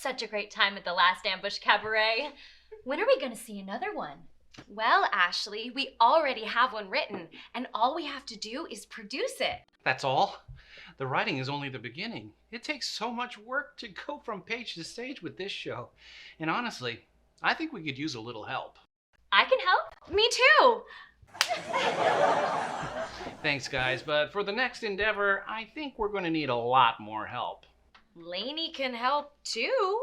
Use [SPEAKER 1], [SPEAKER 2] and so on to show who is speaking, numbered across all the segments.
[SPEAKER 1] such a great time at the last Ambush Cabaret. When are we going to see another one?
[SPEAKER 2] Well, Ashley, we already have one written, and all we have to do is produce it.
[SPEAKER 3] That's all? The writing is only the beginning. It takes so much work to go from page to stage with this show. And honestly, I think we could use a little help.
[SPEAKER 1] I can help.
[SPEAKER 2] Me too.
[SPEAKER 3] Thanks, guys, but for the next endeavor, I think we're going to need a lot more help.
[SPEAKER 2] Lanie can help too.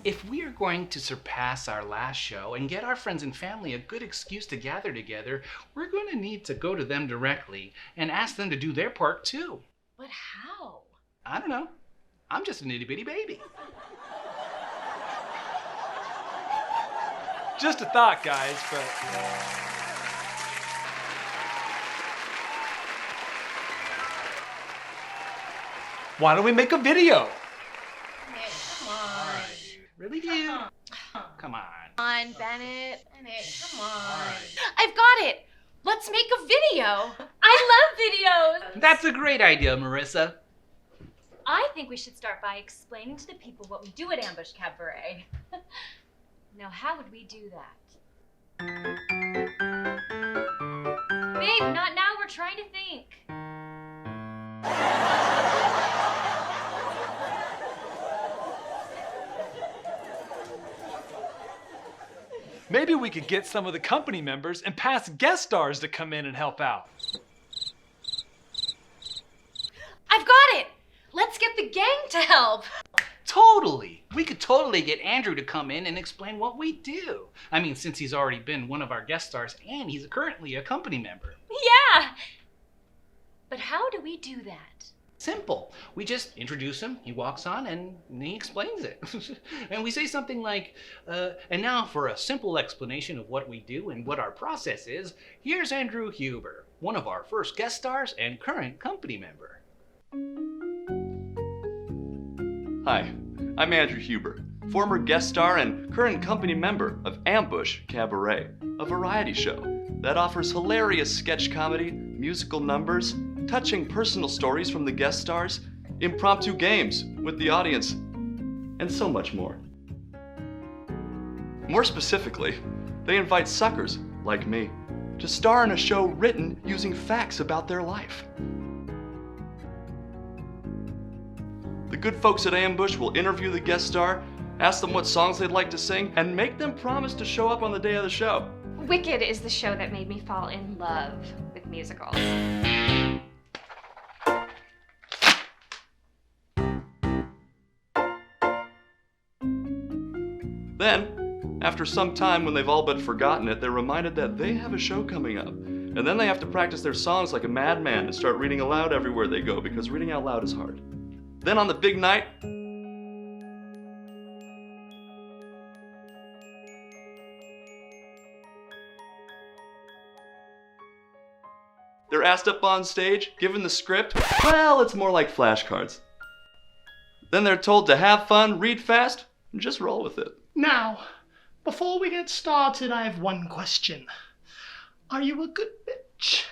[SPEAKER 3] If we are going to surpass our last show and get our friends and family a good excuse to gather together, we're going to need to go to them directly and ask them to do their part too.
[SPEAKER 2] But how?
[SPEAKER 3] I don't know. I'm just an itty bitty baby.
[SPEAKER 4] Just a thought, guys, but... Why don't we make a video?
[SPEAKER 2] Come on.
[SPEAKER 3] Really, dude? Come on.
[SPEAKER 2] Come on, Benet. Come on. I've got it. Let's make a video.
[SPEAKER 1] I love videos.
[SPEAKER 3] That's a great idea, Marisa.
[SPEAKER 1] I think we should start by explaining to the people what we do at Ambush Cabaret. Now, how would we do that? Babe, not now. We're trying to think.
[SPEAKER 4] Maybe we could get some of the company members and past guest stars to come in and help out.
[SPEAKER 2] I've got it. Let's get the gang to help.
[SPEAKER 3] Totally. We could totally get Andrew to come in and explain what we do. I mean, since he's already been one of our guest stars and he's currently a company member.
[SPEAKER 1] Yeah. But how do we do that?
[SPEAKER 3] Simple. We just introduce him, he walks on, and he explains it. And we say something like, and now for a simple explanation of what we do and what our process is, here's Andrew Huber, one of our first guest stars and current company member.
[SPEAKER 5] Hi, I'm Andrew Huber, former guest star and current company member of Ambush Cabaret, a variety show that offers hilarious sketch comedy, musical numbers, touching personal stories from the guest stars, impromptu games with the audience, and so much more. More specifically, they invite suckers like me to star in a show written using facts about their life. The good folks at Ambush will interview the guest star, ask them what songs they'd like to sing, and make them promise to show up on the day of the show.
[SPEAKER 6] Wicked is the show that made me fall in love with musicals.
[SPEAKER 5] Then, after some time when they've all but forgotten it, they're reminded that they have a show coming up. And then they have to practice their songs like a madman and start reading aloud everywhere they go, because reading out loud is hard. Then on the big night, they're asked up on stage, given the script. Well, it's more like flashcards. Then they're told to have fun, read fast, and just roll with it.
[SPEAKER 7] Now, before we get started, I have one question. Are you a good bitch?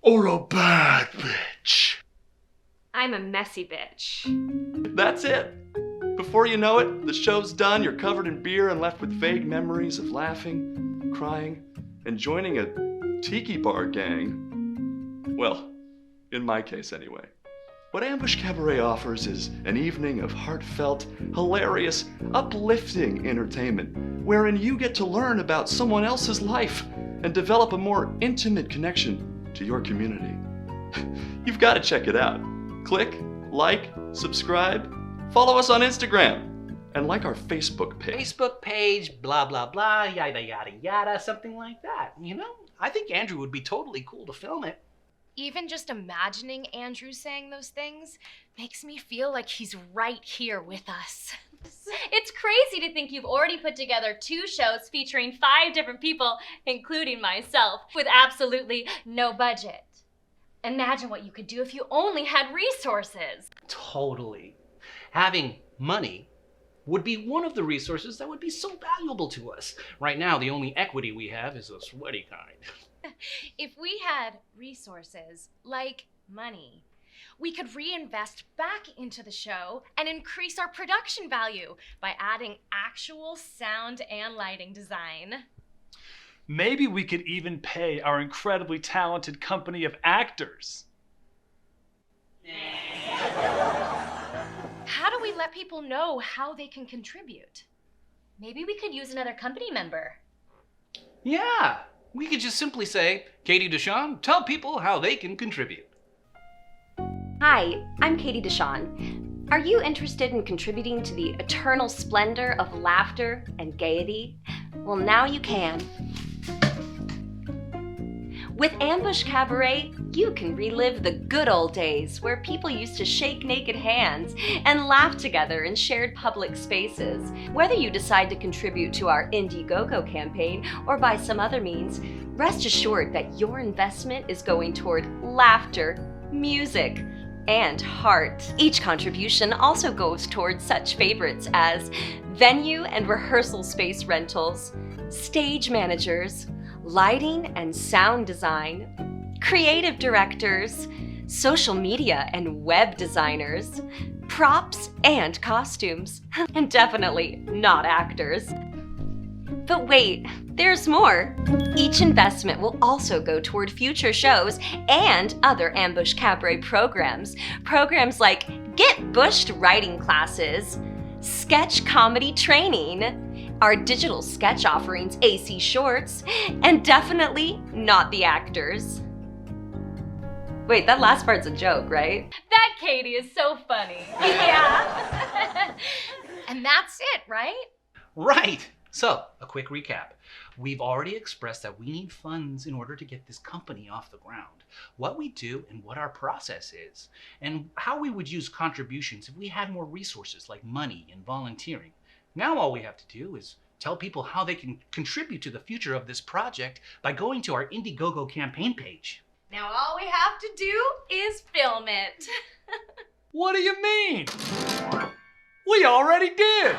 [SPEAKER 7] Or a bad bitch?
[SPEAKER 6] I'm a messy bitch.
[SPEAKER 5] That's it. Before you know it, the show's done, you're covered in beer and left with vague memories of laughing, crying, and joining a tiki bar gang. Well, in my case anyway. What Ambush Cabaret offers is an evening of heartfelt, hilarious, uplifting entertainment, wherein you get to learn about someone else's life and develop a more intimate connection to your community. You've got to check it out. Click, like, subscribe, follow us on Instagram, and like our Facebook page.
[SPEAKER 3] Facebook page, blah, blah, blah, yada, yada, yada, something like that. You know, I think Andrew would be totally cool to film it.
[SPEAKER 2] Even just imagining Andrew saying those things makes me feel like he's right here with us.
[SPEAKER 1] It's crazy to think you've already put together 2 shows featuring 5 different people, including myself, with absolutely no budget. Imagine what you could do if you only had resources.
[SPEAKER 3] Totally. Having money would be one of the resources that would be so valuable to us. Right now, the only equity we have is a sweaty kind.
[SPEAKER 2] If we had resources like money, We could reinvest back into the show and increase our production value by adding actual sound and lighting design.
[SPEAKER 4] Maybe we could even pay our incredibly talented company of actors.
[SPEAKER 2] How do we let people know how they can contribute?
[SPEAKER 1] Maybe we could use another company member.
[SPEAKER 3] Yeah, we could just simply say, Katie DeShan, tell people how they can contribute.
[SPEAKER 6] Hi, I'm Katie DeShan. Are you interested in contributing to the eternal splendor of laughter and gaiety? Well, now you can. With Ambush Cabaret, you can relive the good old days where people used to shake naked hands and laugh together in shared public spaces. Whether you decide to contribute to our Indiegogo campaign or by some other means, rest assured that your investment is going toward laughter, music, and heart. Each contribution also goes towards such favorites as venue and rehearsal space rentals, stage managers, lighting and sound design, creative directors, social media and web designers, props and costumes, and definitely not actors. But wait, there's more. Each investment will also go toward future shows and other Ambush Cabaret programs. Programs like Get Bushed writing classes, sketch comedy training, our digital sketch offerings, AC Shorts, and definitely not the actors. Wait, that last part's a joke, right?
[SPEAKER 1] That Katie is so funny.
[SPEAKER 2] Yeah. And that's it, right?
[SPEAKER 3] Right. So, a quick recap. We've already expressed that we need funds in order to get this company off the ground, what we do and what our process is, and how we would use contributions if we had more resources like money and volunteering. Now all we have to do is tell people how they can contribute to the future of this project by going to our Indiegogo campaign page.
[SPEAKER 2] Now all we have to do is film it.
[SPEAKER 4] What do you mean? We already did!